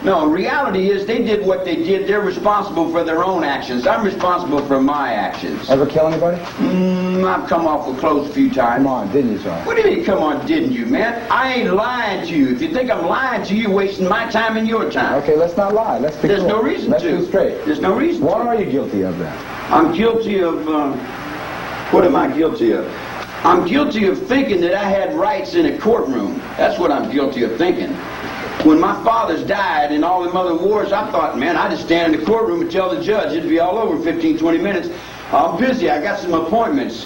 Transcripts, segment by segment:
No, reality is they did what they did. They're responsible for their own actions. I'm responsible for my actions. Ever kill anybody? I've come off with clothes a few times. Come on, didn't you, Charles? What do you mean, come on, didn't you, man? I ain't lying to you. If you think I'm lying to you, you're wasting my time and your time. Okay, let's not lie. Let's be There's clear. no reason Let's to. be straight. There's no reason What to. are you guilty of then? I'm guilty of, what am I guilty of? I'm guilty of thinking that I had rights in a courtroom. That's what I'm guilty of thinking. When my fathers died in all them other wars, I thought, man, I'd just stand in the courtroom and tell the judge it'd be all over in 15, 20 minutes. I'm busy. I got some appointments.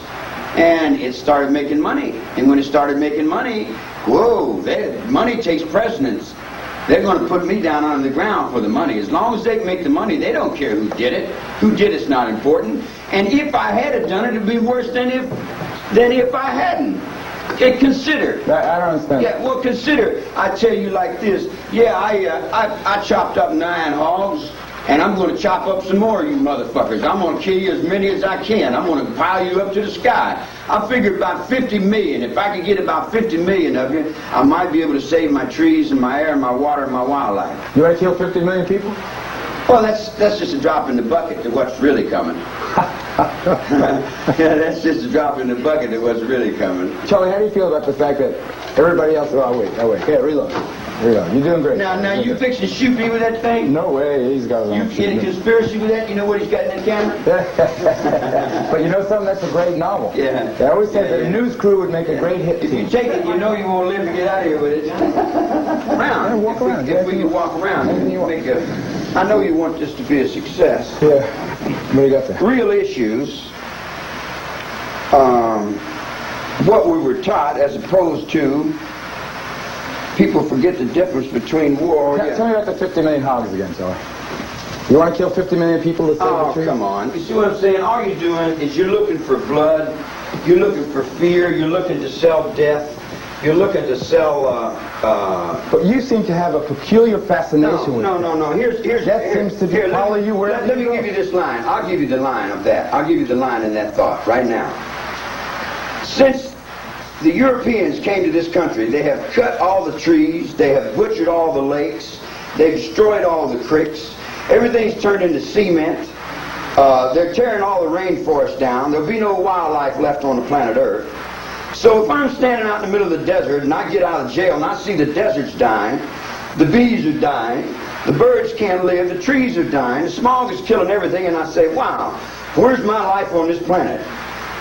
And it started making money. And when it started making money, whoa, money takes precedence. They're going to put me down on the ground for the money. As long as they make the money, they don't care who did it. Who did it's not important. And if I had done it, it'd be worse than if I hadn't. Okay, consider. I don't understand. Yeah, well, consider. I tell you like this. Yeah, I chopped up 9 hogs, and I'm going to chop up some more of you motherfuckers. I'm going to kill you as many as I can. I'm going to pile you up to the sky. I figured about 50 million. If I could get about 50 million of you, I might be able to save my trees and my air and my water and my wildlife. You want to kill 50 million people? Well, that's just a drop in the bucket to what's really coming. Yeah, that's just a drop in the bucket to what's really coming. Charlie, how do you feel about the fact that everybody else... Oh, wait. Yeah, reload. You're doing great. Now you fixing to shoot me with that thing? No way, he's got his own. You in a conspiracy with that? You know what he's got in the camera? But you know something? That's a great novel. Yeah. I always said that a news crew would make a great hit If team. you take it, you know you won't live to get out of here with it. Around. Walk around. If we can walk around. I know you want this to be a success. Yeah. What do you got there? Real issues. What we were taught as opposed to people forget the difference between war. Tell me about the 50 million hogs again, Charlie. You want to kill 50 million people to save the tree? Oh, come on. You see what I'm saying? All you're doing is you're looking for blood, you're looking for fear, you're looking to sell death, you're looking to sell... But you seem to have a peculiar fascination with it. No. Here's that seems to be follow you wherever Let me you go. give you this line. I'll give you the line of that. I'll give you the line in that thought right now. Since the Europeans came to this country, they have cut all the trees, they have butchered all the lakes, they've destroyed all the creeks, everything's turned into cement, they're tearing all the rainforest down, there'll be no wildlife left on the planet Earth. So if I'm standing out in the middle of the desert and I get out of jail and I see the desert's dying, the bees are dying, the birds can't live, the trees are dying, the smog is killing everything, and I say, wow, where's my life on this planet?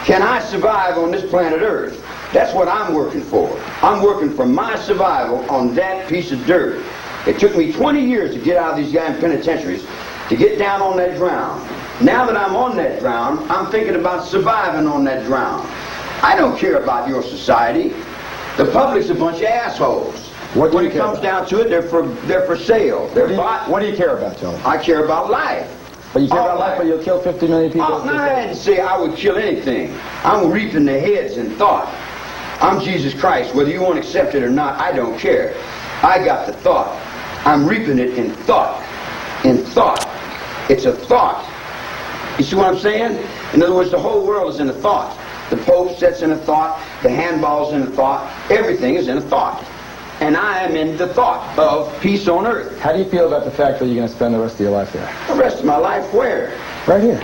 Can I survive on this planet Earth? That's what I'm working for. I'm working for my survival on that piece of dirt. It took me 20 years to get out of these damn penitentiaries, to get down on that ground. Now that I'm on that ground, I'm thinking about surviving on that ground. I don't care about your society. The public's a bunch of assholes. When it comes down to it, they're for sale. They're bought. What do you care about, Charlie? I care about life. But you care about life, but you'll kill 50 million people? Oh, no, I didn't say I would kill anything. I'm reaping the heads in thought. I'm Jesus Christ. Whether you want to accept it or not, I don't care. I got the thought. I'm reaping it in thought. In thought. It's a thought. You see what I'm saying? In other words, the whole world is in a thought. The Pope sits in a thought. The handball's in a thought. Everything is in a thought. And I am in the thought of peace on earth. How do you feel about the fact that you're going to spend the rest of your life there? The rest of my life where? Right here.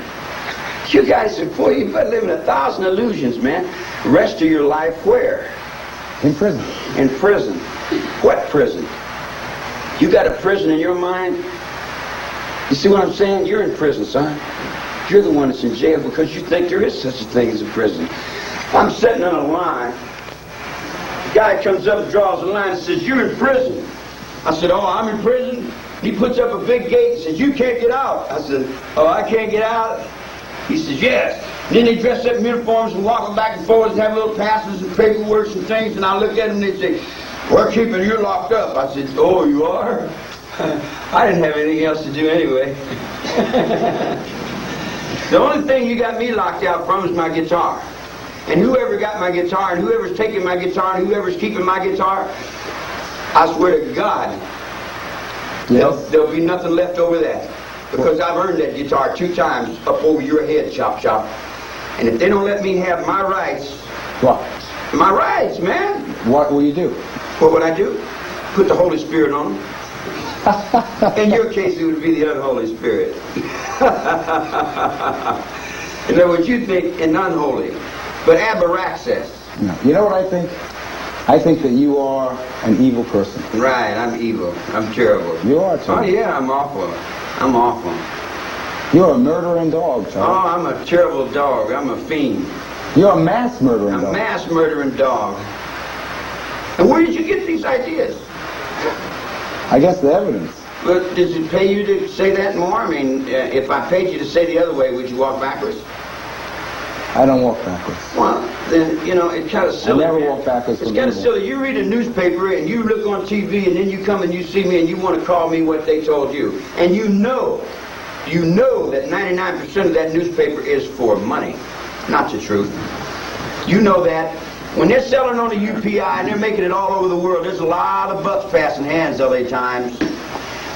You guys are, boy, you've been living 1,000 illusions, man. The rest of your life where? In prison. In prison. What prison? You got a prison in your mind? You see what I'm saying? You're in prison, son. You're the one that's in jail because you think there is such a thing as a prison. I'm sitting on a line. The guy comes up and draws a line and says, you're in prison. I said, oh, I'm in prison? He puts up a big gate and says, you can't get out. I said, oh, I can't get out? He says, yes. And then they dress up in uniforms and walk back and forth and have little passes and paperwork and things. And I look at them and they say, we're keeping you locked up. I said, oh, you are? I didn't have anything else to do anyway. The only thing you got me locked out from is my guitar. And whoever got my guitar, and whoever's taking my guitar, and whoever's keeping my guitar, I swear to God, there'll be nothing left over that. Because I've earned that guitar 2 times up over your head, Chop Chop. And if they don't let me have my rights... What? My rights, man. What will you do? What would I do? Put the Holy Spirit on them. In your case, it would be the unholy spirit. In other words, you think an unholy, but abraxas. No. You know what I think? I think that you are an evil person. Right, I'm evil. I'm terrible. You are too. Oh yeah, I'm awful. I'm awful. You're a murdering dog, Oh, Charles. I'm a terrible dog. I'm a fiend. You're a mass murdering A dog. mass murdering dog. And where did you get these ideas? I guess the evidence. But does it pay you to say that more? I mean, if I paid you to say the other way, would you walk backwards? I don't walk backwards. Well, then, you know, it's kind of silly. I never man. walk backwards It's from kind of evil. silly. You read a newspaper and you look on TV and then you come and you see me and you want to call me what they told you. And you know that 99% of that newspaper is for money, not the truth. You know that. When they're selling on the UPI and they're making it all over the world, there's a lot of bucks passing hands, LA Times.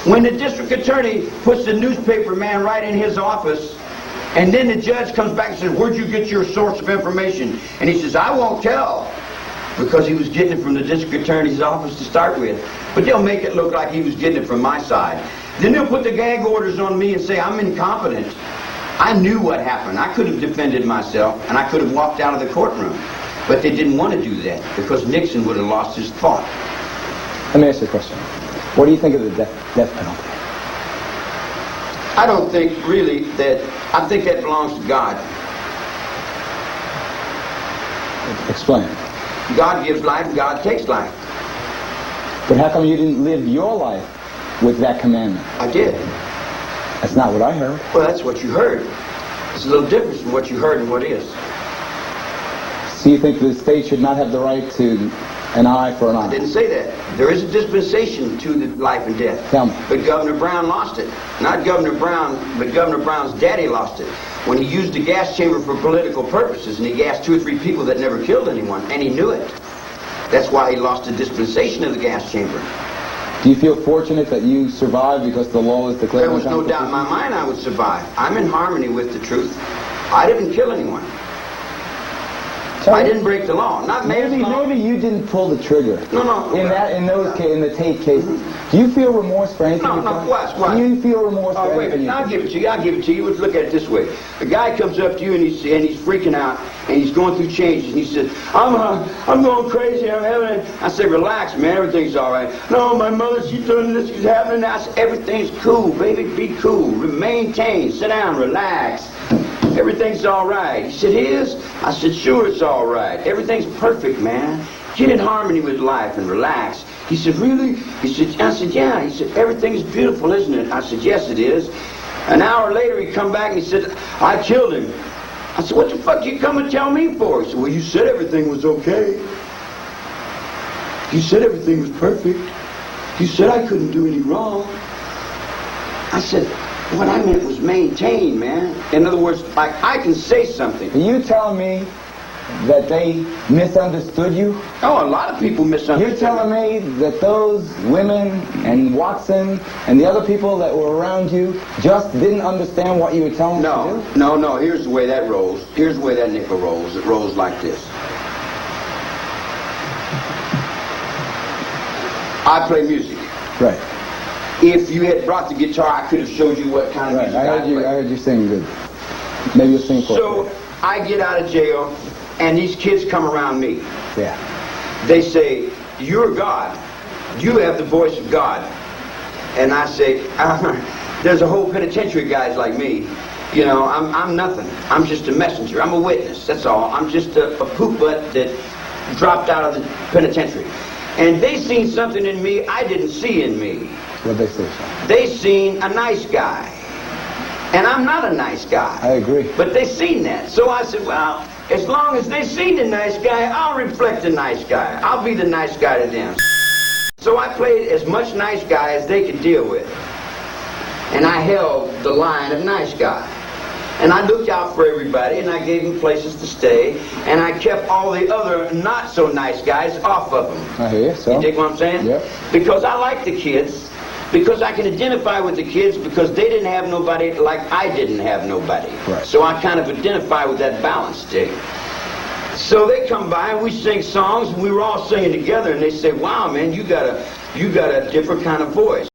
When the district attorney puts the newspaper man right in his office, and then the judge comes back and says, where'd you get your source of information? And he says, I won't tell, because he was getting it from the district attorney's office to start with. But they'll make it look like he was getting it from my side. Then they'll put the gag orders on me and say I'm incompetent. I knew what happened. I could have defended myself, and I could have walked out of the courtroom. But they didn't want to do that, because Nixon would have lost his thought. Let me ask you a question. What do you think of the death penalty? I don't think really that, I think that belongs to God. Explain. God gives life, God takes life. But how come you didn't live your life with that commandment? I did. That's not what I heard. Well, that's what you heard. There's a little difference from what you heard and what is. So you think the state should not have the right to an eye for an eye? I didn't say that. There is a dispensation to the life and death. Tell me. But Governor Brown lost it. Not Governor Brown, but Governor Brown's daddy lost it. When he used the gas chamber for political purposes, and he gassed 2 or 3 people that never killed anyone, and he knew it. That's why he lost the dispensation of the gas chamber. Do you feel fortunate that you survived because the law is declared? There was no doubt in my mind I would survive. I'm in harmony with the truth. I didn't kill anyone. I didn't break the law. Not Maybe you didn't pull the trigger. No. In the Tate cases, do you feel remorse for anything? No, you've done? what? Do you feel remorse for Wait a anything? minute. I'll give it to you. Let's look at it this way. A guy comes up to you and he's freaking out and he's going through changes and he says, I'm going crazy. I'm having it. I say, relax, man. Everything's all right. No, my mother, she's doing this. She's happening. I say, everything's cool, baby. Be cool. Maintain. Sit down. Relax. Everything's all right. He said, his? I said, sure, it's all right. Everything's perfect, man. Get in harmony with life and relax. He said, really? I said, yeah. He said, everything's beautiful, isn't it? I said, yes, it is. An hour later, he come back and he said, I killed him. I said, what the fuck you come and tell me for? He said, well, you said everything was okay. You said everything was perfect. You said I couldn't do any wrong. I said, what I meant was maintain, man. In other words, like, I can say something. Are you telling me that they misunderstood you? Oh, a lot of people misunderstood. You're telling me that those women and Watson and the other people that were around you just didn't understand what you were telling them to do? No. Here's the way that rolls. Here's the way that nickel rolls. It rolls like this. I play music. Right. If you had brought the guitar, I could have showed you what kind of Right. music I play. heard you sing good. Maybe you'll sing for So I get out of jail, and these kids come around me. Yeah. They say, you're God. You have the voice of God. And I say, there's a whole penitentiary guys like me. You know, I'm nothing. I'm just a messenger. I'm a witness. That's all. I'm just a poop butt that dropped out of the penitentiary. And they seen something in me I didn't see in me. What'd they say, son? They seen a nice guy. And I'm not a nice guy. I agree. But they seen that. So I said, well, as long as they seen the nice guy, I'll reflect the nice guy. I'll be the nice guy to them. So I played as much nice guy as they could deal with. And I held the line of nice guy. And I looked out for everybody, and I gave them places to stay, and I kept all the other not-so-nice guys off of them. I hear you, so. You dig what I'm saying? Yep. Because I like the kids, because I can identify with the kids, because they didn't have nobody like I didn't have nobody. Right. So I kind of identify with that balance, Dick. So they come by and we sing songs, and we were all singing together, and they say, wow, man, you got a different kind of voice.